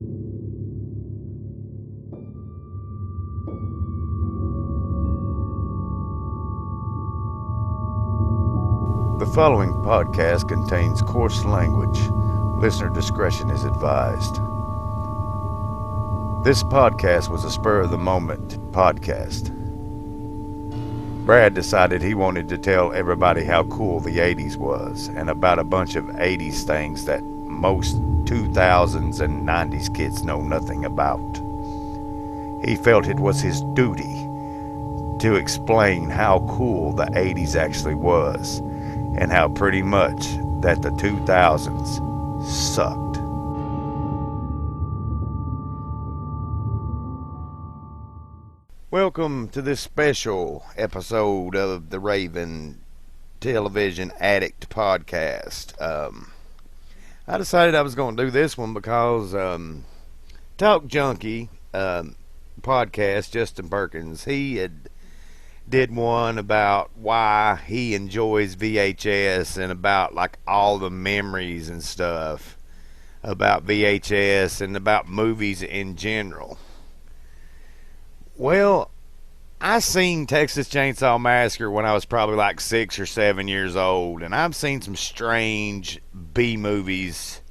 The following podcast contains coarse language. Listener discretion is advised. This podcast was a spur-of-the-moment podcast. Brad decided he wanted to tell everybody how cool the 80s was and about a bunch of 80s things that most 2000's and 90's kids know nothing about. He felt it was his duty to explain how cool the 80s actually was and how pretty much that the 2000's sucked. Welcome to this special episode of the Raving Television Addict podcast. I decided I was going to do this one because Talk Junkie podcast, Justin Perkins, he did one about why he enjoys VHS and about like all the memories and stuff about VHS and about movies in general. Well, I seen Texas Chainsaw Massacre when I was probably like 6 or 7 years old, and I've seen some strange B movies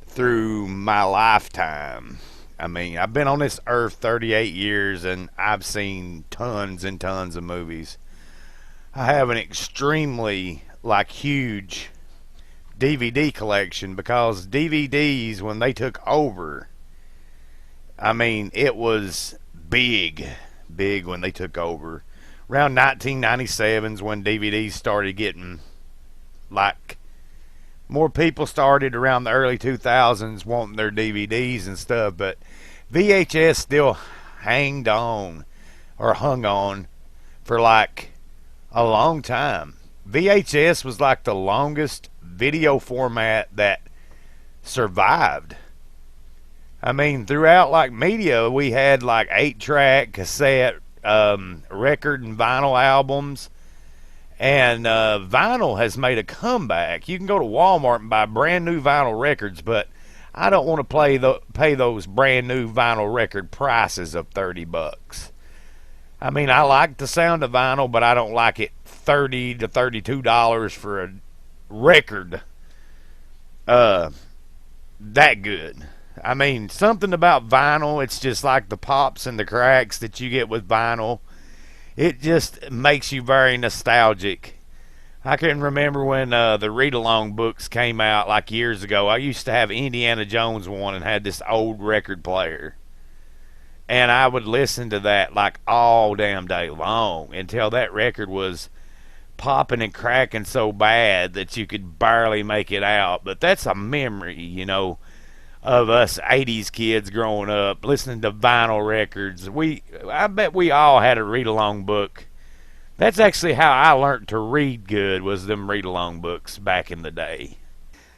through my lifetime. I mean, I've been on this earth 38 years, and I've seen tons and tons of movies. I have an extremely, huge DVD collection because DVDs, when they took over, I mean, it was big when they took over. Around 1997's when DVDs started getting, more people started around the early 2000's wanting their DVDs and stuff, but VHS still hung on for a long time. VHS was the longest video format that survived. I mean, throughout media, we had 8-track, cassette, record and vinyl albums. And vinyl has made a comeback. You can go to Walmart and buy brand new vinyl records, but I don't want to pay those brand new vinyl record prices of $30. I mean, I like the sound of vinyl, but I don't like it $30 to $32 for a record that good. I mean, something about vinyl, it's just like the pops and the cracks that you get with vinyl. It just makes you very nostalgic. I can remember when the read-along books came out years ago. I used to have Indiana Jones one and had this old record player. And I would listen to that all damn day long until that record was popping and cracking so bad that you could barely make it out. But that's a memory, of us 80s kids growing up, listening to vinyl records. I bet we all had a read-along book. That's actually how I learned to read good, was them read-along books back in the day.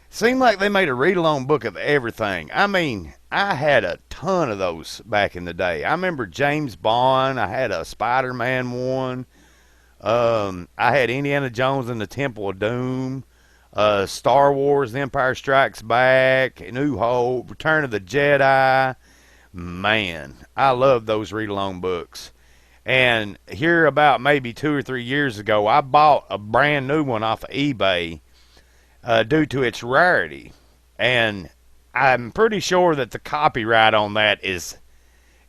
Seemed like they made a read-along book of everything. I mean, I had a ton of those back in the day. I remember James Bond. I had a Spider-Man one. I had Indiana Jones and the Temple of Doom. Star Wars, The Empire Strikes Back, New Hope, Return of the Jedi. Man, I love those read-along books. And here about maybe 2 or 3 years ago, I bought a brand new one off of eBay due to its rarity. And I'm pretty sure that the copyright on that is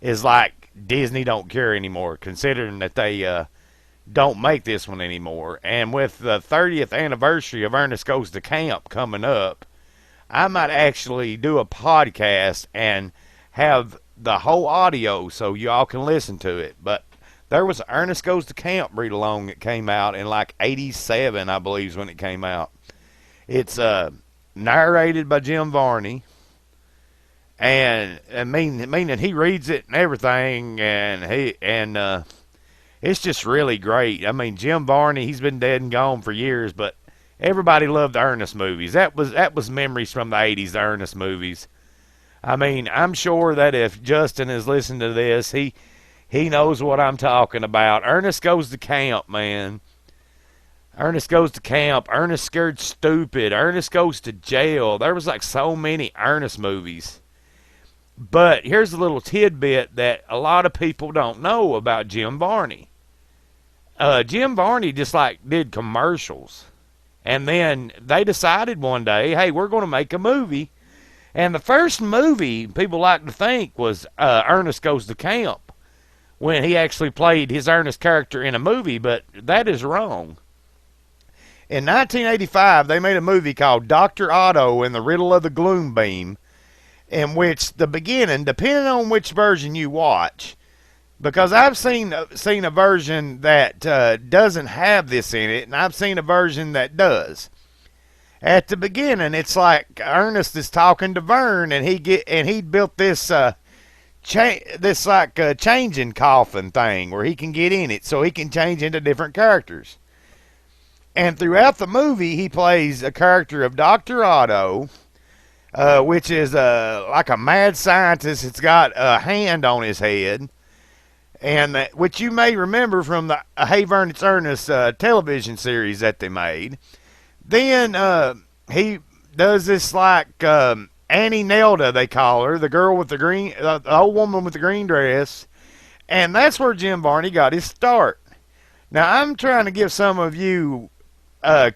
like Disney don't care anymore, considering that they don't make this one anymore. And with the 30th anniversary of Ernest Goes to Camp coming up, I might actually do a podcast and have the whole audio so y'all can listen to it. But there was Ernest Goes to Camp read-along that came out in 87, I believe, is when it came out. It's narrated by Jim Varney, and meaning he reads it and everything, and it's just really great. I mean, Jim Varney, he's been dead and gone for years, but everybody loved the Ernest movies. That was memories from the 80s, the Ernest movies. I mean, I'm sure that if Justin is listening to this, he knows what I'm talking about. Ernest Goes to Camp, man. Ernest Goes to Camp. Ernest Scared Stupid. Ernest Goes to Jail. There was so many Ernest movies. But here's a little tidbit that a lot of people don't know about Jim Varney. Jim Varney just like did commercials. And then they decided one day, hey, we're going to make a movie. And the first movie people like to think was Ernest Goes to Camp, when he actually played his Ernest character in a movie, but that is wrong. In 1985, they made a movie called Dr. Otto and the Riddle of the Gloom Beam, in which the beginning, depending on which version you watch, because I've seen a version that doesn't have this in it, and I've seen a version that does. At the beginning, it's like Ernest is talking to Vern, and he built this changing coffin thing where he can get in it, so he can change into different characters. And throughout the movie, he plays a character of Dr. Otto, which is like a mad scientist. It's got a hand on his head, and which you may remember from the Hey Vern, It's Ernest television series that they made. Then he does this like Annie Nelda, they call her, the girl with the green, the old woman with the green dress, and that's where Jim Varney got his start. Now I'm trying to give some of you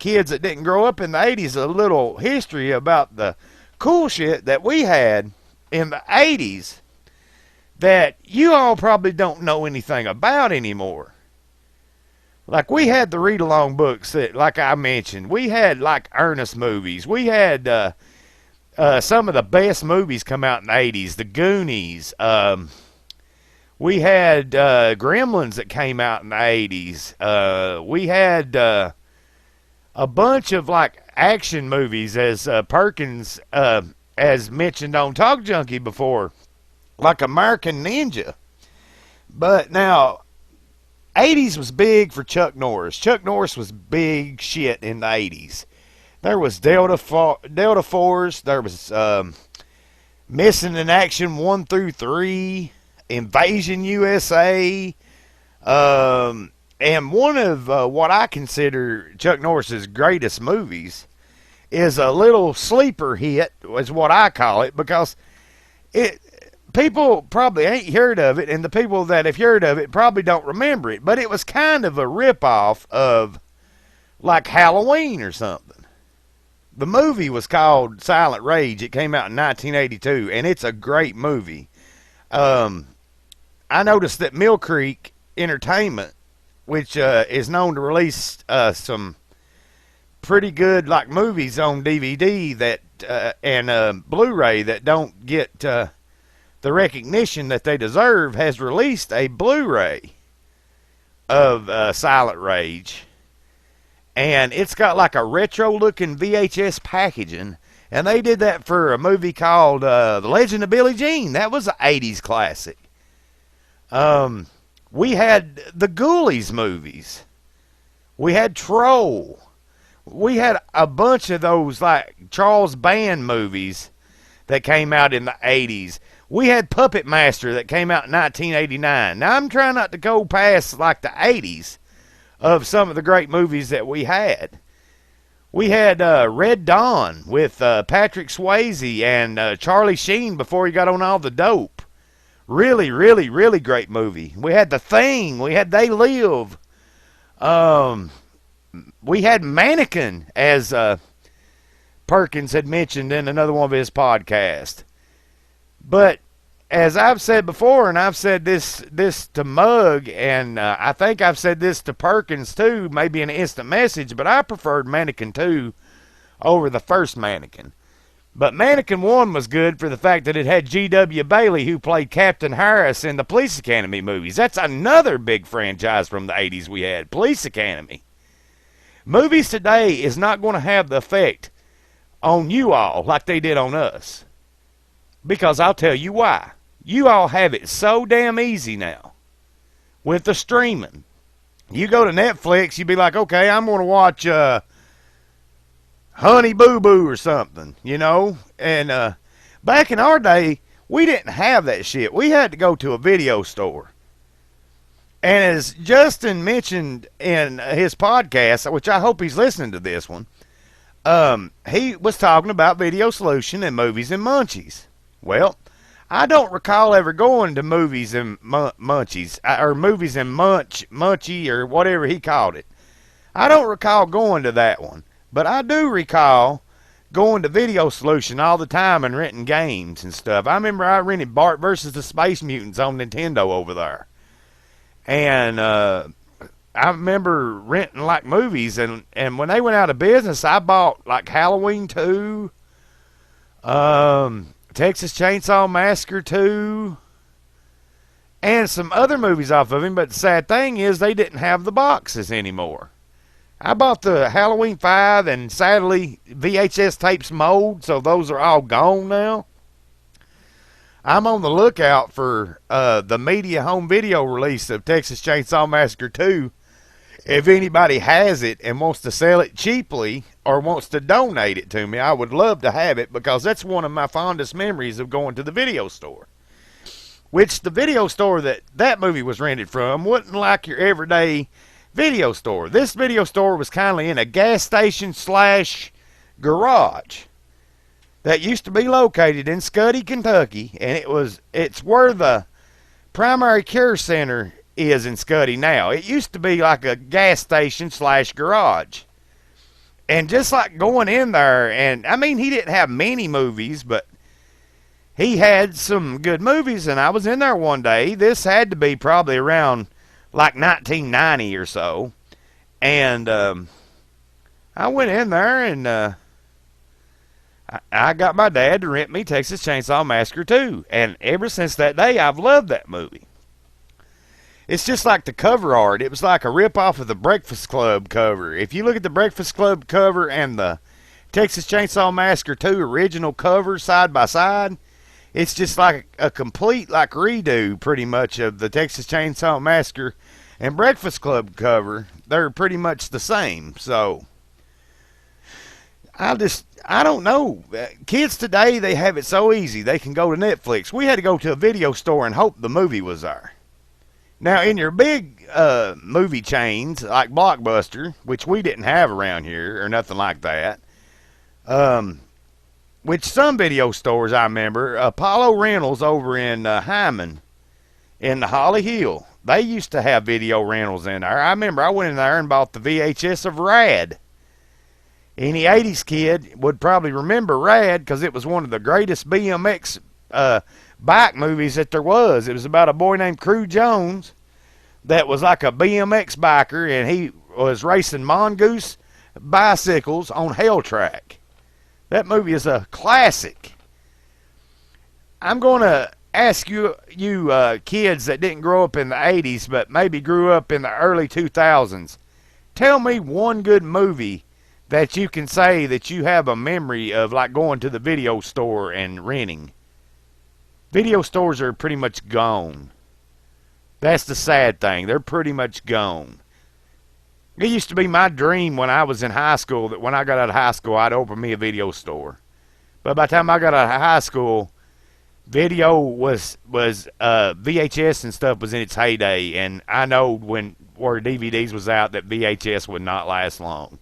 kids that didn't grow up in the 80s a little history about the cool shit that we had in the 80s that you all probably don't know anything about anymore. Like, we had the read-along books that, like I mentioned, we had, like, Ernest movies. We had some of the best movies come out in the 80s. The Goonies. We had Gremlins that came out in the 80s. We had a bunch of, like, action movies, as Perkins has mentioned on Talk Junkie before, like American Ninja. But now, 80s was big for Chuck Norris. Chuck Norris was big shit in the 80s. There was Delta Force. There was Missing in Action 1 through 3, Invasion USA, and one of what I consider Chuck Norris's greatest movies is a little sleeper hit, is what I call it, because people probably ain't heard of it, and the people that have heard of it probably don't remember it, but it was kind of a ripoff of like Halloween or something. The movie was called Silent Rage. It came out in 1982, and it's a great movie. I noticed that Mill Creek Entertainment, which is known to release some pretty good like movies on DVD that and Blu-ray that don't get the recognition that they deserve, has released a Blu-ray of Silent Rage. And it's got like a retro-looking VHS packaging. And they did that for a movie called The Legend of Billie Jean. That was an 80s classic. We had the Ghoulies movies. We had Troll. We had a bunch of those like Charles Band movies that came out in the 80s. We had Puppet Master that came out in 1989. Now, I'm trying not to go past like the 80s of some of the great movies that we had. We had Red Dawn with Patrick Swayze and Charlie Sheen before he got on all the dope. Really, really, really great movie. We had The Thing. We had They Live. We had Mannequin, as Perkins had mentioned in another one of his podcasts. But as I've said before, and I've said this to Mug, and I think I've said this to Perkins too, maybe in an instant message, but I preferred Mannequin 2 over the first Mannequin. But Mannequin 1 was good for the fact that it had G.W. Bailey, who played Captain Harris in the Police Academy movies. That's another big franchise from the 80s we had, Police Academy. Movies today is not going to have the effect on you all like they did on us. Because I'll tell you why. You all have it so damn easy now with the streaming. You go to Netflix, you be like, okay, I'm going to watch Honey Boo Boo or something, you know? And back in our day, we didn't have that shit. We had to go to a video store. And as Justin mentioned in his podcast, which I hope he's listening to this one, he was talking about Video Solution and Movies and Munchies. Well, I don't recall ever going to movies in Munchies, or movies in Munchie, or whatever he called it. I don't recall going to that one, but I do recall going to Video Solution all the time and renting games and stuff. I remember I rented Bart versus the Space Mutants on Nintendo over there. And I remember renting like movies, and when they went out of business, I bought like Halloween 2, Texas Chainsaw Massacre 2, and some other movies off of him. But the sad thing is they didn't have the boxes anymore. I bought the Halloween 5 and sadly VHS tapes mold, so those are all gone now. I'm on the lookout for the media home video release of Texas Chainsaw Massacre 2. If anybody has it and wants to sell it cheaply or wants to donate it to me, I would love to have it, because that's one of my fondest memories of going to the video store. Which the video store that movie was rented from wasn't like your everyday video store. This video store was kind of in a gas station / garage that used to be located in Scuddy, Kentucky, and it's where the primary care center is in Scuddy now. It used to be like a gas station / garage. And just like going in there, and I mean, he didn't have many movies, but he had some good movies, and I was in there one day. This had to be probably around like 1990 or so. And I went in there, and I got my dad to rent me Texas Chainsaw Massacre 2. And ever since that day, I've loved that movie. It's just like the cover art. It was like a rip-off of the Breakfast Club cover. If you look at the Breakfast Club cover and the Texas Chainsaw Massacre 2 original cover side by side, it's just like a complete like redo pretty much of the Texas Chainsaw Massacre and Breakfast Club cover. They're pretty much the same. So I don't know. Kids today, they have it so easy. They can go to Netflix. We had to go to a video store and hope the movie was there. Now, in your big movie chains, like Blockbuster, which we didn't have around here, or nothing like that, which some video stores, I remember, Apollo Rentals over in Hyman, in the Holly Hill, they used to have video rentals in there. I remember I went in there and bought the VHS of Rad. Any 80's kid would probably remember Rad, because it was one of the greatest BMX bike movies that there was. It was about a boy named Crew Jones that was like a BMX biker, and he was racing mongoose bicycles on Hell Track. That movie is a classic. I'm going to ask you kids that didn't grow up in the 80s but maybe grew up in the early 2000s, tell me one good movie that you can say that you have a memory of, like going to the video store and renting. Video stores are pretty much gone. That's the sad thing. They're pretty much gone. It used to be my dream when I was in high school that when I got out of high school, I'd open me a video store. But by the time I got out of high school, video was VHS and stuff was in its heyday, and I know where DVDs was out that VHS would not last long.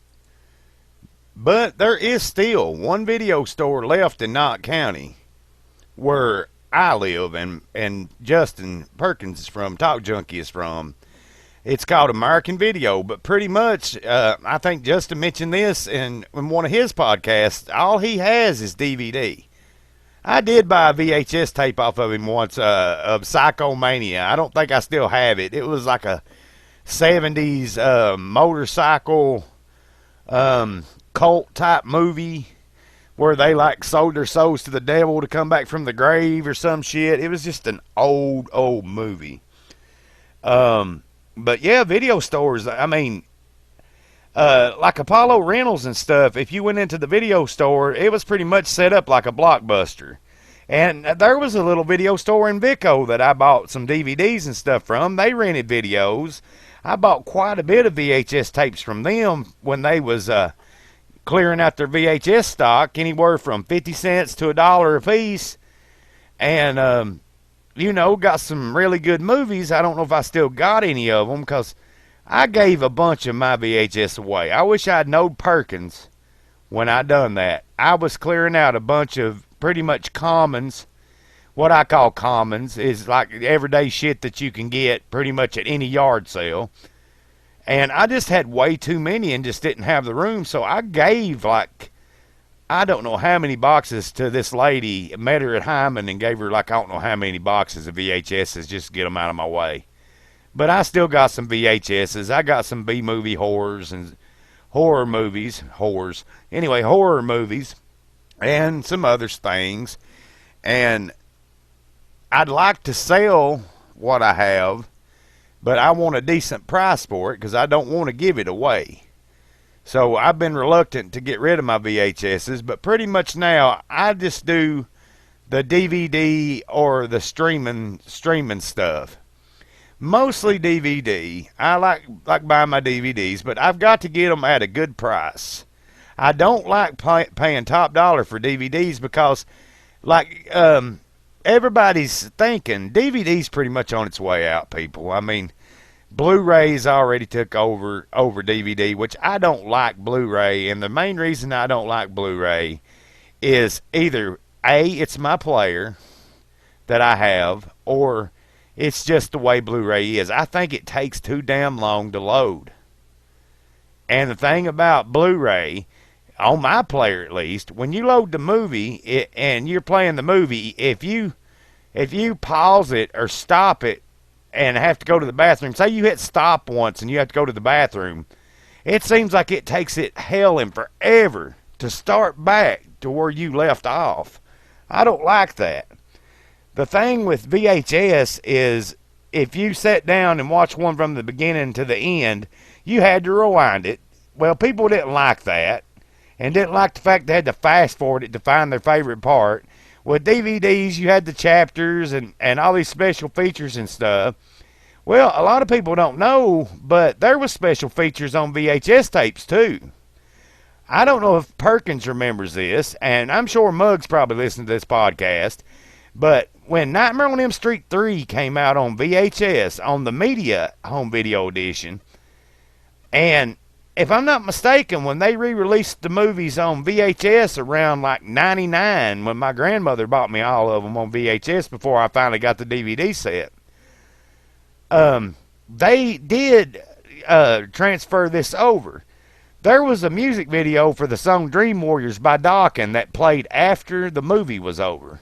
But there is still one video store left in Knott County where I live, and Justin Perkins is from, Talk Junkie is from. It's called American Video, but pretty much, I think Justin mentioned this in one of his podcasts, all he has is DVD. I did buy a VHS tape off of him once of Psychomania. I don't think I still have it. It was like a 70s motorcycle cult type movie where they like sold their souls to the devil to come back from the grave or some shit. It was just an old movie. But yeah, video stores, I mean, like Apollo Rentals and stuff, if you went into the video store, it was pretty much set up like a Blockbuster. And there was a little video store in Vico that I bought some DVDs and stuff from. They rented videos. I bought quite a bit of VHS tapes from them when they was clearing out their VHS stock, anywhere from 50 cents to $1 a piece. And, you know, got some really good movies. I don't know if I still got any of them, because I gave a bunch of my VHS away. I wish I'd known Perkins when I done that. I was clearing out a bunch of pretty much commons what I call commons, is like everyday shit that you can get pretty much at any yard sale. And I just had way too many and just didn't have the room, so I gave like, I don't know how many boxes to this lady. Met her at Hyman and gave her like, I don't know how many boxes of VHSs just to get them out of my way. But I still got some VHSs. I got some B-movie horrors and horror movies, horror movies, and some other things. And I'd like to sell what I have, but I want a decent price for it because I don't want to give it away. So I've been reluctant to get rid of my VHSs, but pretty much now I just do the DVD or the streaming stuff. Mostly DVD. I like buying my DVDs, but I've got to get them at a good price. I don't like paying top dollar for DVDs because, like, everybody's thinking DVD's pretty much on its way out, people. I mean, Blu-rays already took over DVD, which I don't like Blu-ray, and the main reason I don't like Blu-ray is either A, it's my player that I have, or it's just the way Blu-ray is. I think it takes too damn long to load. And the thing about Blu-ray, on my player at least, when you load the movie and you're playing the movie, if you pause it or stop it and have to go to the bathroom, say you hit stop once and you have to go to the bathroom, it seems like it takes it hell and forever to start back to where you left off. I don't like that. The thing with VHS is if you sat down and watched one from the beginning to the end, you had to rewind it. Well, people didn't like that and didn't like the fact they had to fast forward it to find their favorite part. With DVDs, you had the chapters and all these special features and stuff. Well, a lot of people don't know, but there was special features on VHS tapes too. I don't know if Perkins remembers this, and I'm sure Muggs probably listened to this podcast, but when Nightmare on Elm Street 3 came out on VHS, on the Media Home Video Edition, and if I'm not mistaken, when they re-released the movies on VHS around like 99, when my grandmother bought me all of them on VHS before I finally got the DVD set, they did transfer this over. There was a music video for the song Dream Warriors by Dokken that played after the movie was over.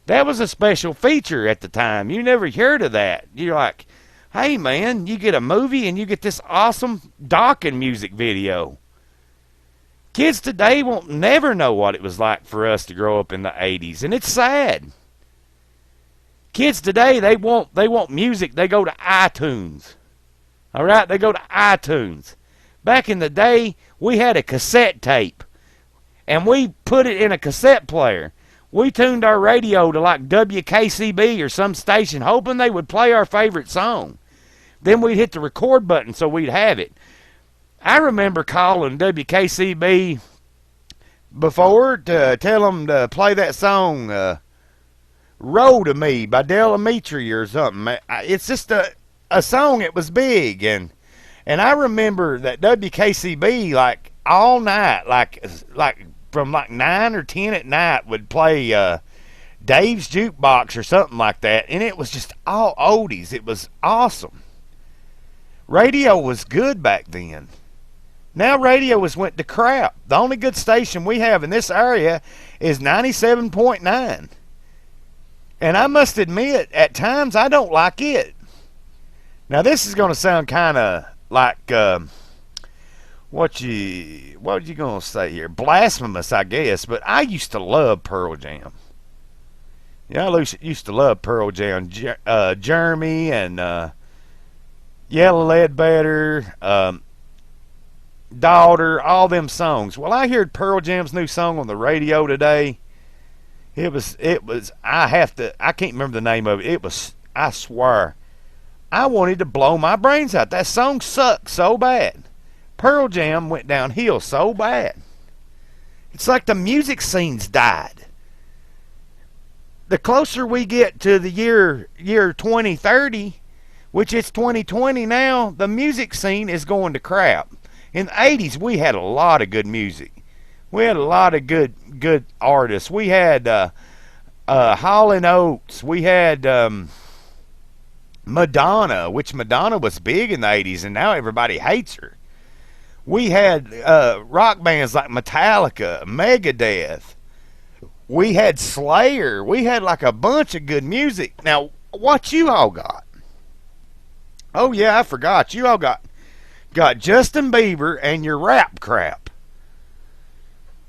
That was a special feature at the time. You never heard of that. You're like, hey man, you get a movie and you get this awesome Dokken music video. Kids today won't never know what it was like for us to grow up in the 80s, and it's sad. Kids today, they want music, they go to iTunes. All right, they go to iTunes. Back in the day, we had a cassette tape, and we put it in a cassette player. We tuned our radio to like WKCB or some station, hoping they would play our favorite song. Then we'd hit the record button so we'd have it. I remember calling WKCB before to tell them to play that song, Roll to Me by Del Amitri or something. It's just a song, it was big, and I remember that WKCB, like, all night, like from like 9 or 10 at night, would play Dave's Jukebox or something like that, and it was just all oldies. It was awesome. Radio was good back then. Now radio has went to crap. The only good station we have in this area is 97.9. And I must admit, at times I don't like it. Now this is going to sound kind of like what you gonna say here? Blasphemous, I guess. But I used to love Pearl Jam. Yeah, I used to love Pearl Jam, Jeremy and Yellow Ledbetter, Daughter, all them songs. Well, I heard Pearl Jam's new song on the radio today. It was. I can't remember the name of it. It was. I swear, I wanted to blow my brains out. That song sucked so bad. Pearl Jam went downhill so bad. It's like the music scene's died. The closer we get to the year 2030, which it's 2020 now, the music scene is going to crap. In the 80s, we had a lot of good music. We had a lot of good artists. We had Hall and Oates. We had Madonna, which Madonna was big in the 80s, and now everybody hates her. We had rock bands like Metallica, Megadeth. We had Slayer. We had like a bunch of good music. Now, what you all got? Oh, yeah, I forgot. You all got Justin Bieber and your rap crap.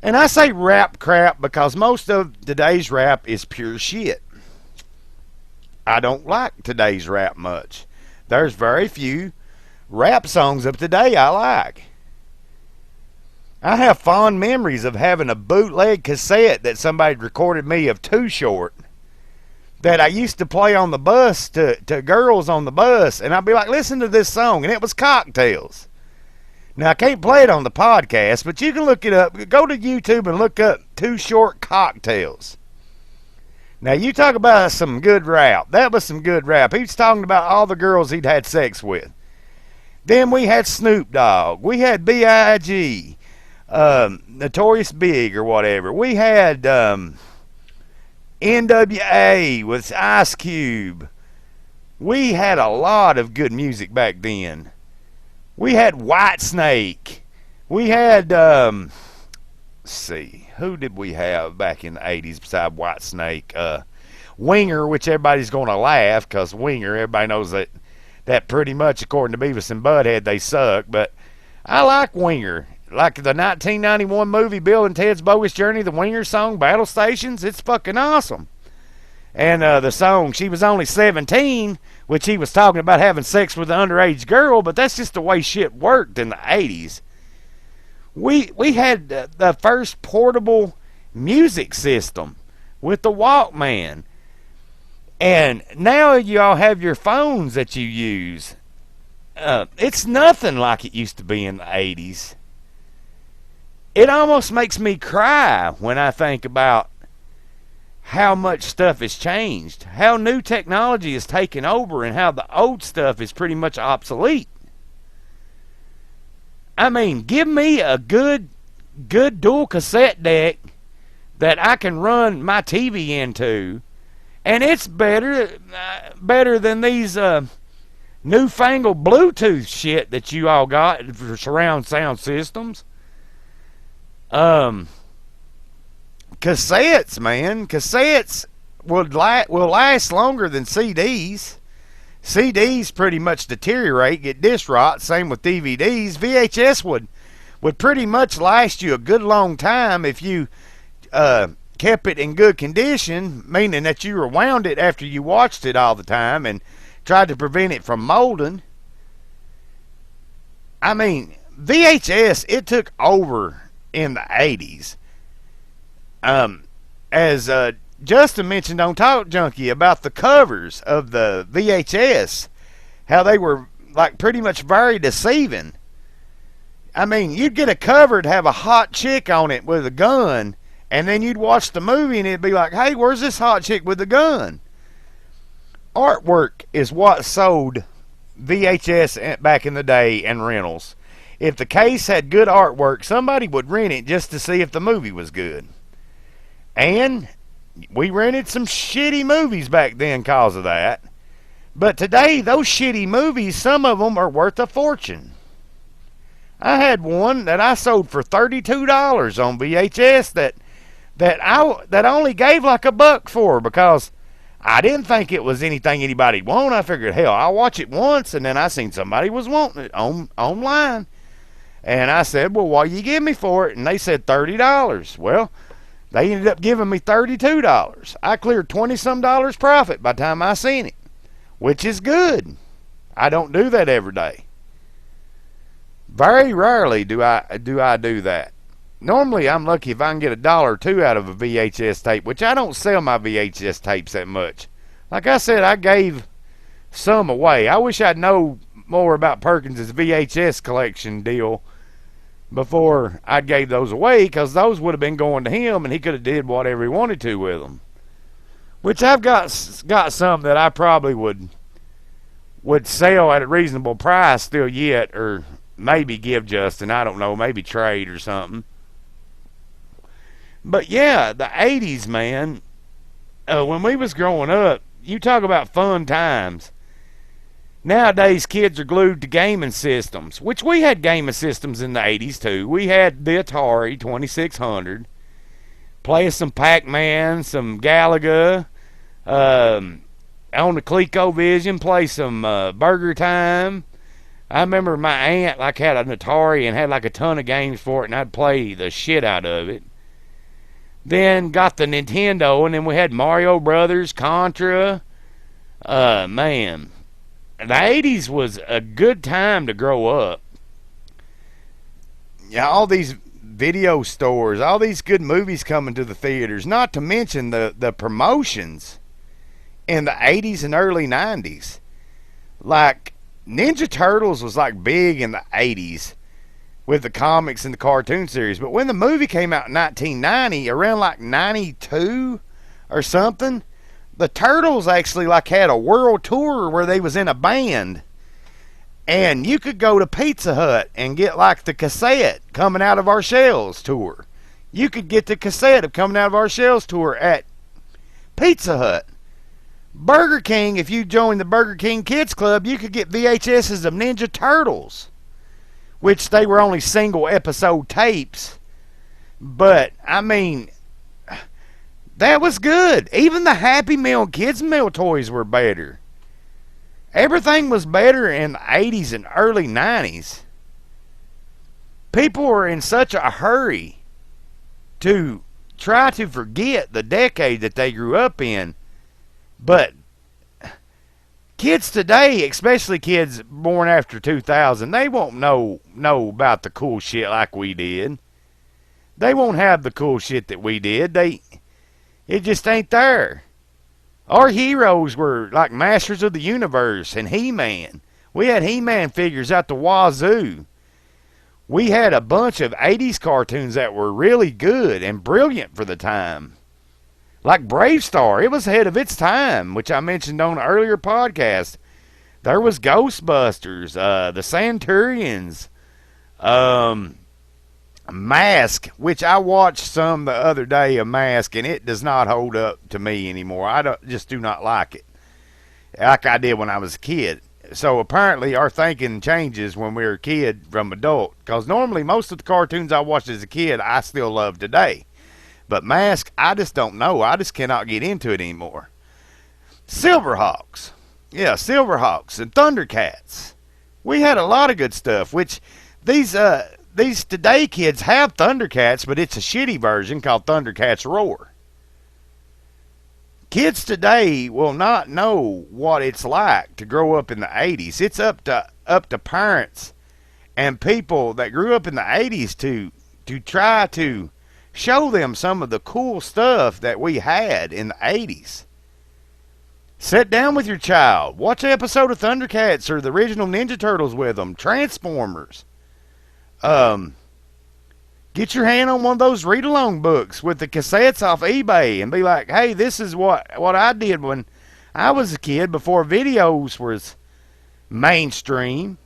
And I say rap crap because most of today's rap is pure shit. I don't like today's rap much. There's very few rap songs of today I like. I have fond memories of having a bootleg cassette that somebody recorded me of Too Short that I used to play on the bus to girls on the bus, and I'd be like, listen to this song, and it was Cocktails. Now, I can't play it on the podcast, but you can look it up. Go to YouTube and look up Too Short Cocktails. Now, you talk about some good rap. That was some good rap. He was talking about all the girls he'd had sex with. Then we had Snoop Dogg. We had B.I.G., Notorious Big or whatever. We had N.W.A. with Ice Cube. We had a lot of good music back then. We had Whitesnake. We had, let's see, who did we have back in the 80s beside Whitesnake? Winger, which everybody's going to laugh because Winger, everybody knows that pretty much, according to Beavis and Butthead, they suck. But I like Winger. Like the 1991 movie Bill and Ted's Bogus Journey, the Winger song, Battle Stations, it's fucking awesome. And the song, She Was Only 17, which he was talking about having sex with an underage girl, but that's just the way shit worked in the 80s. We had the first portable music system with the Walkman. And now you all have your phones that you use. It's nothing like it used to be in the 80s. It almost makes me cry when I think about how much stuff has changed, how new technology has taken over, and how the old stuff is pretty much obsolete. I mean, give me a good dual cassette deck that I can run my TV into, and it's better than these newfangled Bluetooth shit that you all got for surround sound systems. Cassettes, man. Cassettes will last longer than CDs. CDs pretty much deteriorate, get disc rot. Same with DVDs. VHS would pretty much last you a good long time if you kept it in good condition, meaning that you rewound it after you watched it all the time and tried to prevent it from molding. I mean, VHS, it took over in the 80s. As Justin mentioned on Talk Junkie about the covers of the VHS, how they were like pretty much very deceiving. I mean, you'd get a cover to have a hot chick on it with a gun, and then you'd watch the movie and it'd be like, hey, where's this hot chick with the gun? Artwork is what sold VHS back in the day and rentals. If the case had good artwork, somebody would rent it just to see if the movie was good. And we rented some shitty movies back then because of that. But today, those shitty movies, some of them are worth a fortune. I had one that I sold for $32 on VHS that I only gave like $1 for because I didn't think it was anything anybody'd want. I figured, hell, I'll watch it once, and then I seen somebody was wanting it online. And I said, well, what you give me for it? And they said $30. Well, they ended up giving me $32. I cleared $20-some profit by the time I seen it, which is good. I don't do that every day. Very rarely do I do that. Normally, I'm lucky if I can get $1 or $2 out of a VHS tape, which I don't sell my VHS tapes that much. Like I said, I gave some away. I wish I'd know more about Perkins' VHS collection deal before I gave those away, because those would have been going to him and he could have did whatever he wanted to with them. Which I've got some that I probably would sell at a reasonable price still yet, or maybe give Justin, I don't know, maybe trade or something. But yeah, the 80s, man, when we was growing up, you talk about fun times. Nowadays, kids are glued to gaming systems, which we had gaming systems in the 80s too. We had the Atari 2600. Play some Pac-Man, some Galaga. On the ColecoVision, play some Burger Time. I remember my aunt had an Atari and had a ton of games for it, and I'd play the shit out of it. Then got the Nintendo, and then we had Mario Brothers, Contra. Man, the 80s was a good time to grow up. Yeah, all these video stores, all these good movies coming to the theaters, not to mention the promotions in the 80s and early 90s. Like, Ninja Turtles was big in the 80s with the comics and the cartoon series, but when the movie came out in 1990, around 92 or something, the Turtles actually had a world tour where they was in a band. And you could go to Pizza Hut and get the cassette Coming Out of Our Shells tour. You could get the cassette of Coming Out of Our Shells tour at Pizza Hut. Burger King, if you joined the Burger King Kids Club, you could get VHSs of Ninja Turtles, which they were only single episode tapes. But, I mean, that was good. Even the Happy Meal and Kids Meal toys were better. Everything was better in the 80s and early 90s. People were in such a hurry to try to forget the decade that they grew up in. But kids today, especially kids born after 2000, they won't know about the cool shit like we did. They won't have the cool shit that we did. It just ain't there. Our heroes were like Masters of the Universe and He-Man. We had He-Man figures out the wazoo. We had a bunch of 80s cartoons that were really good and brilliant for the time. Like Brave Star, it was ahead of its time, which I mentioned on an earlier podcast. There was Ghostbusters, the Centurions, Mask, which I watched some the other day of Mask, and it does not hold up to me anymore. I just do not like it like I did when I was a kid. So apparently our thinking changes when we're a kid from adult, because normally most of the cartoons I watched as a kid I still love today. But Mask, I just don't know. I just cannot get into it anymore. Silverhawks. Yeah, Silverhawks and Thundercats. We had a lot of good stuff, which these today kids have Thundercats, but it's a shitty version called Thundercats Roar. Kids today will not know what it's like to grow up in the 80s. It's up to parents and people that grew up in the 80s to try to show them some of the cool stuff that we had in the 80s. Sit down with your child. Watch an episode of Thundercats or the original Ninja Turtles with them. Transformers. Get your hand on one of those read-along books with the cassettes off eBay and be like, hey, this is what I did when I was a kid before videos was mainstream.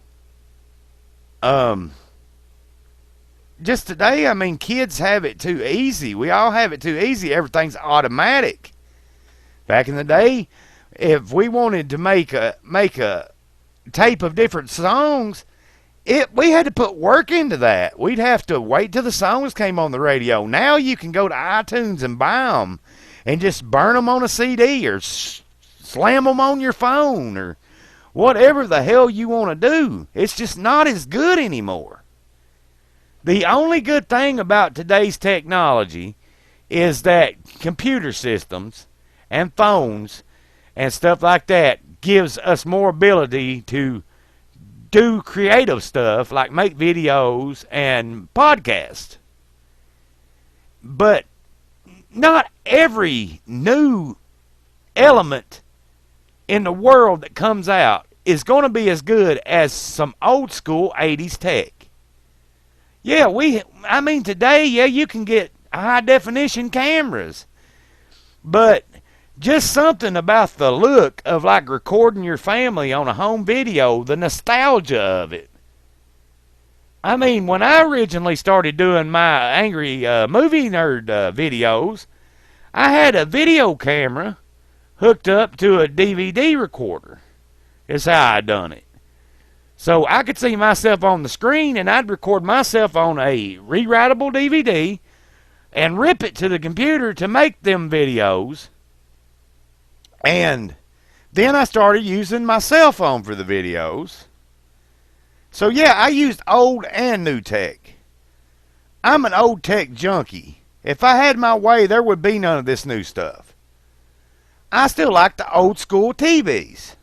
Just today, I mean, kids have it too easy. We all have it too easy. Everything's automatic. Back in the day, if we wanted to make a tape of different songs, we had to put work into that. We'd have to wait till the songs came on the radio. Now you can go to iTunes and buy them and just burn them on a CD or slam them on your phone or whatever the hell you want to do. It's just not as good anymore. The only good thing about today's technology is that computer systems and phones and stuff like that gives us more ability to do creative stuff like make videos and podcasts. But not every new element in the world that comes out is going to be as good as some old school 80s tech. Yeah, today, you can get high definition cameras. But just something about the look of recording your family on a home video, the nostalgia of it. I mean, when I originally started doing my Angry Movie Nerd videos, I had a video camera hooked up to a DVD recorder. Is how I done it. So I could see myself on the screen, and I'd record myself on a rewritable DVD and rip it to the computer to make them videos. And then I started using my cell phone for the videos. So yeah, I used old and new tech. I'm an old tech junkie. If I had my way, there would be none of this new stuff. I still like the old school TVs.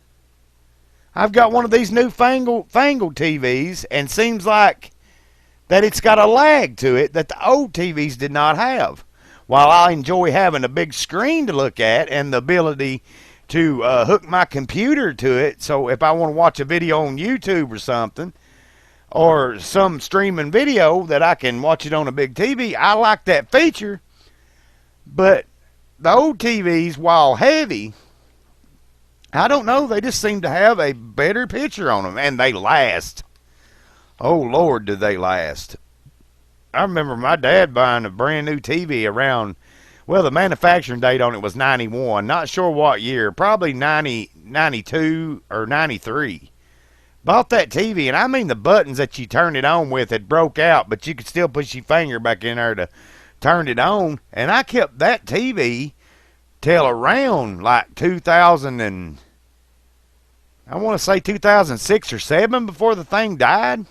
I've got one of these new fangled TVs, and seems like that it's got a lag to it that the old TVs did not have. While I enjoy having a big screen to look at and the ability to hook my computer to it, so if I want to watch a video on YouTube or something, or some streaming video that I can watch it on a big TV, I like that feature. But the old TVs, while heavy, I don't know, they just seem to have a better picture on them, and they last. Oh, Lord, do they last. I remember my dad buying a brand new TV around, well, the manufacturing date on it was 91. Not sure what year, probably 92 or 93. Bought that TV, and I mean the buttons that you turned it on with had broke out, but you could still push your finger back in there to turn it on. And I kept that TV till around like 2000 and I want to say 2006 or 7 before the thing died.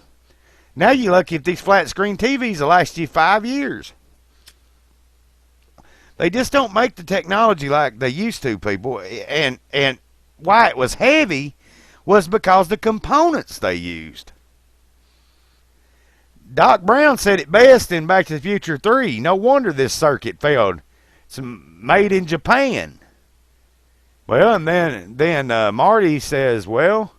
Now you're lucky if these flat screen TVs will last you 5 years. They just don't make the technology like they used to, people. And why it was heavy was because the components they used. Doc Brown said it best in Back to the Future 3. No wonder this circuit failed. It's made in Japan. Well, and then Marty says, well,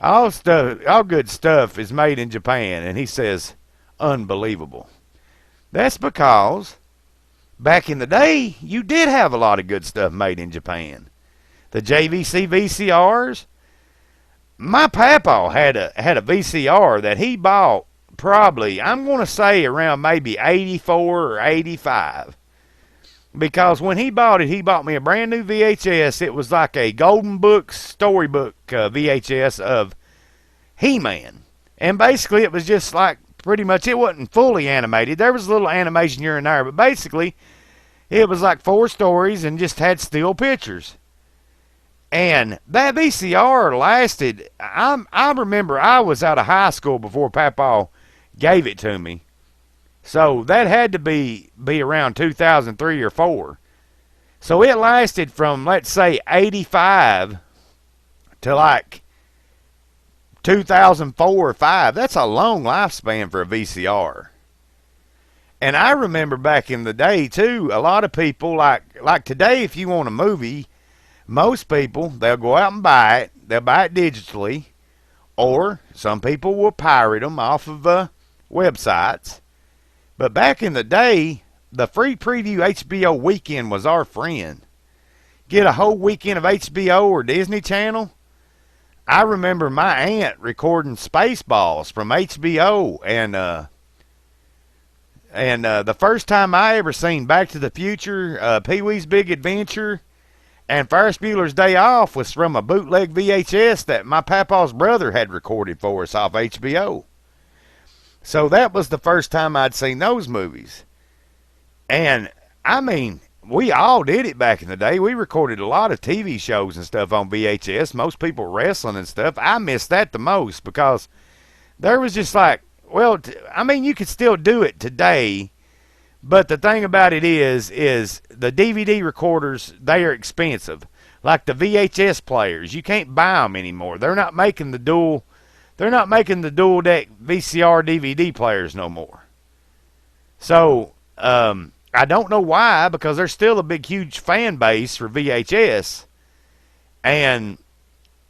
all good stuff is made in Japan. And he says, unbelievable. That's because back in the day, you did have a lot of good stuff made in Japan. The JVC VCRs. My papa had a VCR that he bought probably, I'm going to say around maybe 84 or 85. Because when he bought it, he bought me a brand new VHS. It was like a Golden Book storybook VHS of He-Man. And basically it was just like pretty much, it wasn't fully animated. There was a little animation here and there, but basically it was like 4 stories and just had still pictures. And that VCR lasted, I remember I was out of high school before Papa gave it to me. So that had to be around 2003 or 4. So it lasted from, let's say, 85 to like 2004 or 5. That's a long lifespan for a VCR. And I remember back in the day, too, a lot of people, like today, if you want a movie, most people, they'll go out and buy it. They'll buy it digitally. Or some people will pirate them off of websites. But back in the day, the free preview HBO weekend was our friend. Get a whole weekend of HBO or Disney Channel. I remember my aunt recording Spaceballs from HBO, and the first time I ever seen Back to the Future, Pee-wee's Big Adventure, and Ferris Bueller's Day Off was from a bootleg VHS that my papa's brother had recorded for us off HBO. So that was the first time I'd seen those movies. And, I mean, we all did it back in the day. We recorded a lot of TV shows and stuff on VHS. Most people wrestling and stuff. I missed that the most because there was just like, well, I mean, you could still do it today. But the thing about it is the DVD recorders, they are expensive. Like the VHS players, you can't buy them anymore. They're not making the dual deck VCR DVD players no more. So, I don't know why, because there's still a big, huge fan base for VHS.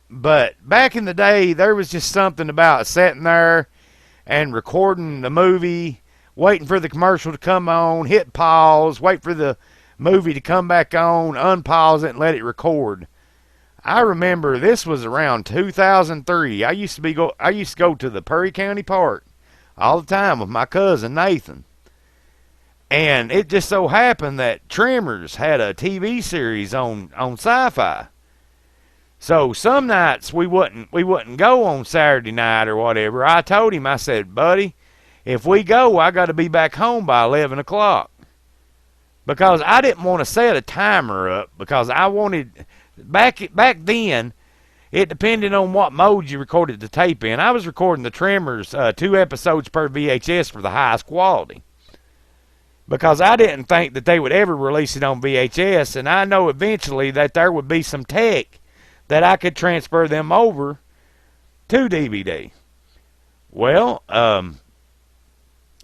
But back in the day, there was just something about sitting there and recording the movie, waiting for the commercial to come on, hit pause, wait for the movie to come back on, unpause it, and let it record. I remember this was around 2003. I used to go to the Perry County Park all the time with my cousin Nathan. And it just so happened that Tremors had a TV series on Sci-Fi. So some nights we wouldn't go on Saturday night or whatever. I told him, I said, buddy, if we go, I got to be back home by 11 o'clock. Because I didn't want to set a timer up, because I wanted, back then, it depended on what mode you recorded the tape in. I was recording the Tremors 2 episodes per VHS for the highest quality, because I didn't think that they would ever release it on VHS, and I know eventually that there would be some tech that I could transfer them over to DVD. Well,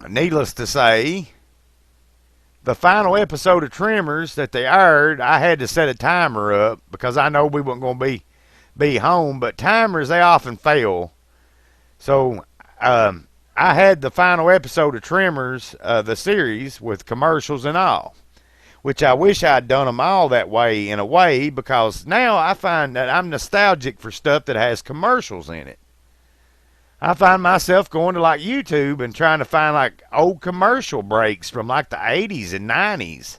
needless to say, the final episode of Tremors that they aired, I had to set a timer up because I know we weren't going to be home, but timers, they often fail. So I had the final episode of Tremors, the series, with commercials and all, which I wish I'd done them all that way, in a way, because now I find that I'm nostalgic for stuff that has commercials in it. I find myself going to like YouTube and trying to find like old commercial breaks from like the 80s and 90s.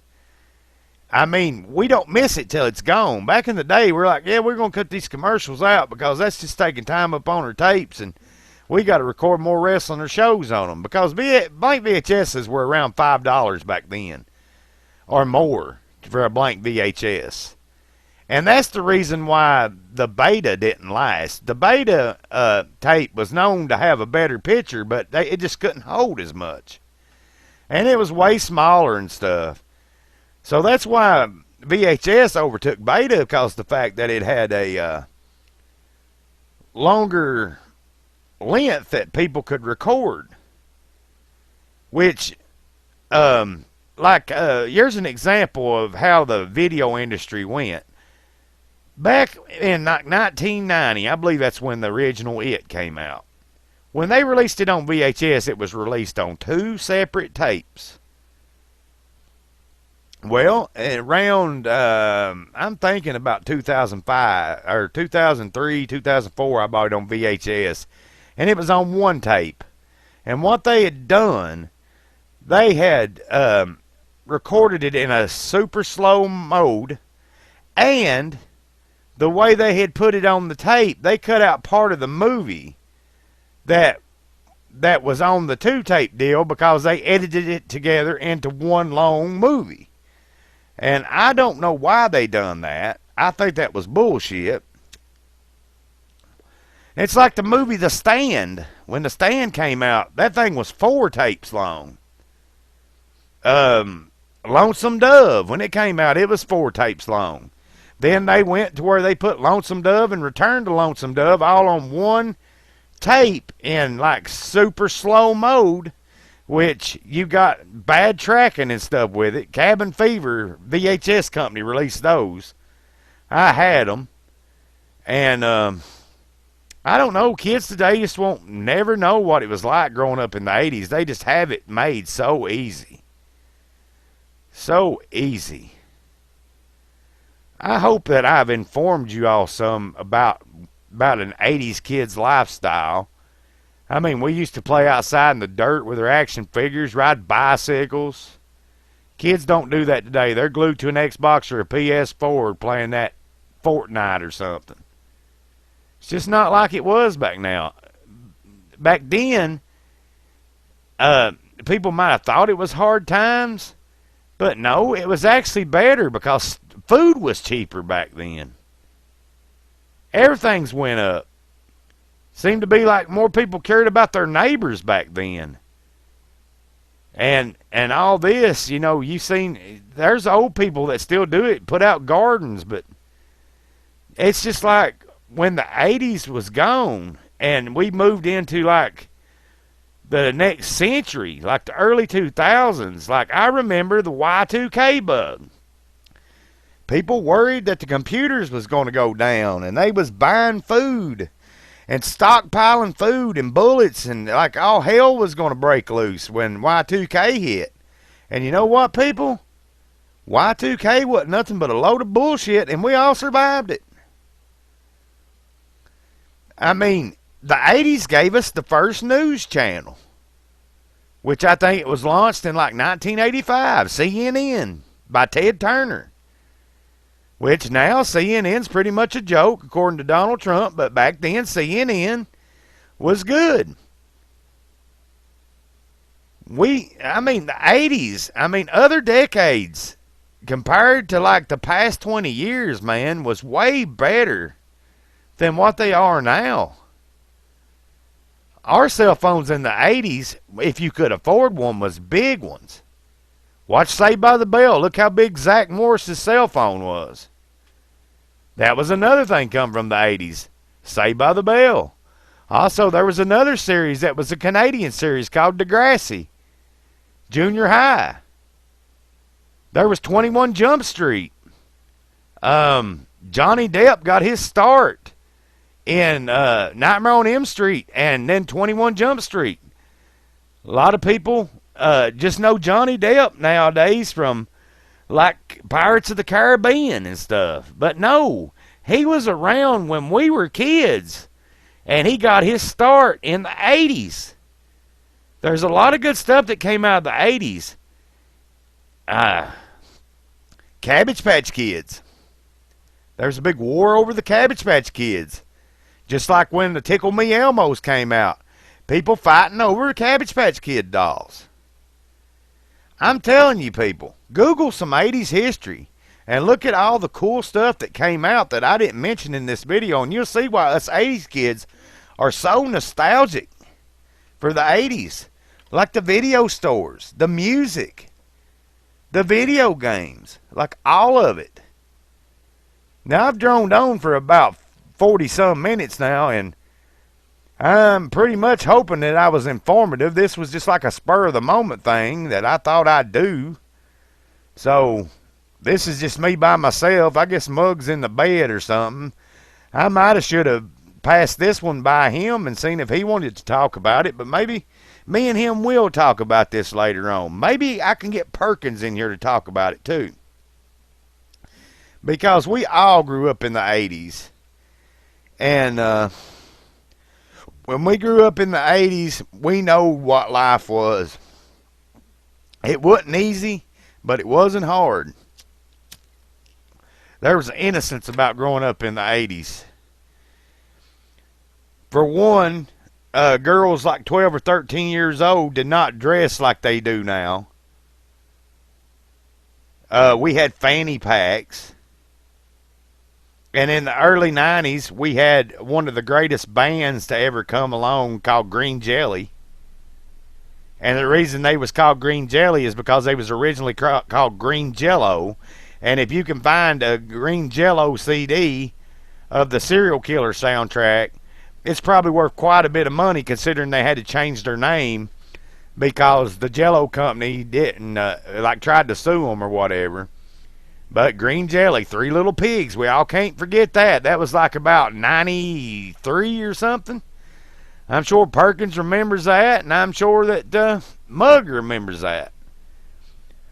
I mean, we don't miss it till it's gone. Back in the day, we're like, yeah, we're going to cut these commercials out because that's just taking time up on our tapes, and we got to record more wrestling or shows on them, because blank VHSs were around $5 back then, or more, for a blank VHS. And that's the reason why the beta didn't last. The beta tape was known to have a better picture, but it just couldn't hold as much. And it was way smaller and stuff. So that's why VHS overtook beta, because of the fact that it had a longer length that people could record. Which, here's an example of how the video industry went. Back in 1990, I believe that's when the original It came out. When they released it on VHS, it was released on 2 separate tapes. Well, around, I'm thinking about 2005, or 2003, 2004, I bought it on VHS. And it was on 1 tape. And what they had done, they had recorded it in a super slow mode, and the way they had put it on the tape, they cut out part of the movie that was on the 2-tape deal, because they edited it together into one long movie. And I don't know why they done that. I think that was bullshit. It's like the movie The Stand. When The Stand came out, that thing was 4 tapes long. Lonesome Dove, when it came out, it was 4 tapes long. Then they went to where they put Lonesome Dove and Return to Lonesome Dove all on 1 tape in like super slow mode, which you got bad tracking and stuff with it. Cabin Fever VHS company released those. I had them. And I don't know, kids today just won't never know what it was like growing up in the 80s. They just have it made so easy. So easy. I hope that I've informed you all some about an 80s kid's lifestyle. I mean, we used to play outside in the dirt with our action figures, ride bicycles. Kids don't do that today. They're glued to an Xbox or a PS4 playing that Fortnite or something. It's just not like it was back now. Back then, people might have thought it was hard times, but no, it was actually better, because food was cheaper back then. Everything's went up. Seemed to be like more people cared about their neighbors back then. And all this, you know, you've seen, there's old people that still do it, put out gardens, but it's just like when the 80s was gone and we moved into like the next century, like the early 2000s, like I remember the Y2K bug. People worried that the computers was going to go down, and they was buying food and stockpiling food and bullets, and like all hell was going to break loose when Y2K hit. And you know what, people? Y2K wasn't nothing but a load of bullshit, and we all survived it. I mean, the 80s gave us the first news channel. which I think it was launched in like 1985, CNN, by Ted Turner. Which now CNN's pretty much a joke, according to Donald Trump, but back then CNN was good. The 80s, other decades, compared to like the past 20 years, man, was way better than what they are now. Our cell phones in the 80s, if you could afford one, was big ones. Watch Saved by the Bell. Look how big Zach Morris's cell phone was. That was another thing come from the 80s. Saved by the Bell. Also, there was another series that was a Canadian series called Degrassi. Junior High. There was 21 Jump Street. Johnny Depp got his start in Nightmare on M Street and then 21 Jump Street. A lot of people just know Johnny Depp nowadays from like Pirates of the Caribbean and stuff. But no, he was around when we were kids, and he got his start in the 80s. There's a lot of good stuff that came out of the 80s. Cabbage Patch Kids. There's a big war over the Cabbage Patch Kids. Just like when the Tickle Me Elmos came out. People fighting over Cabbage Patch Kid dolls. I'm telling you, people, Google some 80s history and look at all the cool stuff that came out that I didn't mention in this video, and you'll see why us 80s kids are so nostalgic for the 80s. Like the video stores, the music, the video games, like all of it. Now, I've droned on for about 40-some minutes now, and I'm pretty much hoping that I was informative. This was just like a spur-of-the-moment thing that I thought I'd do. So, this is just me by myself. I guess Mug's in the bed or something. I might have should have passed this one by him and seen if he wanted to talk about it, but maybe me and him will talk about this later on. Maybe I can get Perkins in here to talk about it too. Because we all grew up in the 80s. And, when we grew up in the 80s, we know what life was. It wasn't easy, but it wasn't hard. There was innocence about growing up in the 80s. For one, girls like 12 or 13 years old did not dress like they do now. We had fanny packs. And in the early 90s, we had one of the greatest bands to ever come along called Green Jelly. And the reason they was called Green Jelly is because they was originally called Green Jello. And if you can find a Green Jello CD of the Serial Killer soundtrack, it's probably worth quite a bit of money considering they had to change their name because the Jello company didn't, tried to sue them or whatever. But Green Jelly, Three Little Pigs, we all can't forget that. That was like about 93 or something. I'm sure Perkins remembers that, and I'm sure that Mug remembers that.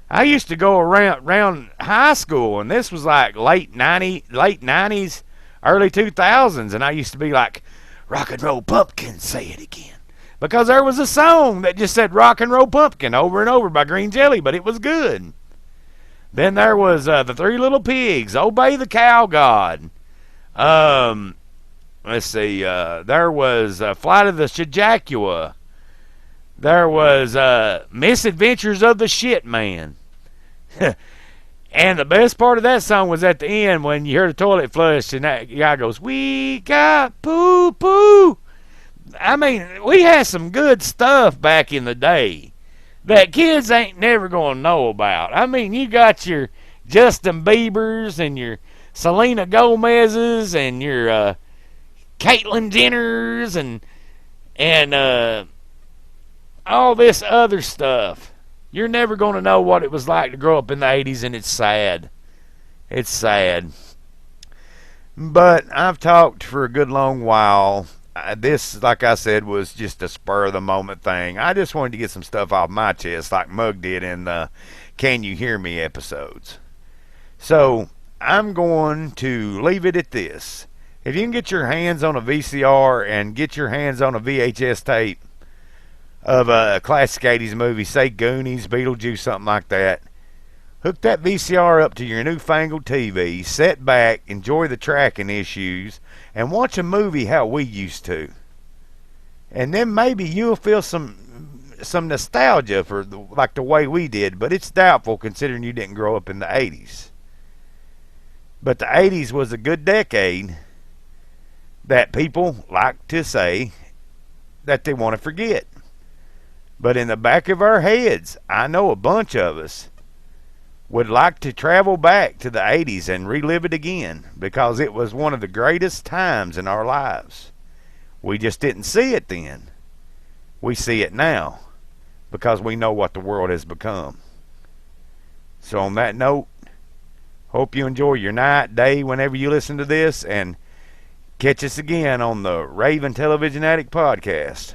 I used to go around high school, and this was like late 90s, early 2000s, and I used to be like, Rock and Roll Pumpkin, say it again. Because there was a song that just said Rock and Roll Pumpkin over and over by Green Jelly, but it was good. Then there was the Three Little Pigs, Obey the Cow God. Let's see, there was Flight of the Shajakua. There was Misadventures of the Shit Man. And the best part of that song was at the end when you hear the toilet flush and that guy goes, we got poo-poo. I mean, we had some good stuff back in the day that kids ain't never going to know about. I mean, you got your Justin Biebers and your Selena Gomez's and your Caitlyn Jenner's and all this other stuff. You're never going to know what it was like to grow up in the 80s, and it's sad. It's sad. But I've talked for a good long while. This, like I said, was just a spur-of-the-moment thing. I just wanted to get some stuff off my chest like Mug did in the Can You Hear Me episodes. So, I'm going to leave it at this. If you can get your hands on a VCR and get your hands on a VHS tape of a classic 80s movie, say Goonies, Beetlejuice, something like that. Hook that VCR up to your newfangled TV, sit back, enjoy the tracking issues, and watch a movie how we used to. And then maybe you'll feel some nostalgia for like the way we did, but it's doubtful considering you didn't grow up in the 80s. But the 80s was a good decade that people like to say that they want to forget. But in the back of our heads, I know a bunch of us would like to travel back to the 80s and relive it again because it was one of the greatest times in our lives. We just didn't see it then. We see it now because we know what the world has become. So on that note, hope you enjoy your night, day, whenever you listen to this, and catch us again on the Raving Television Addict podcast.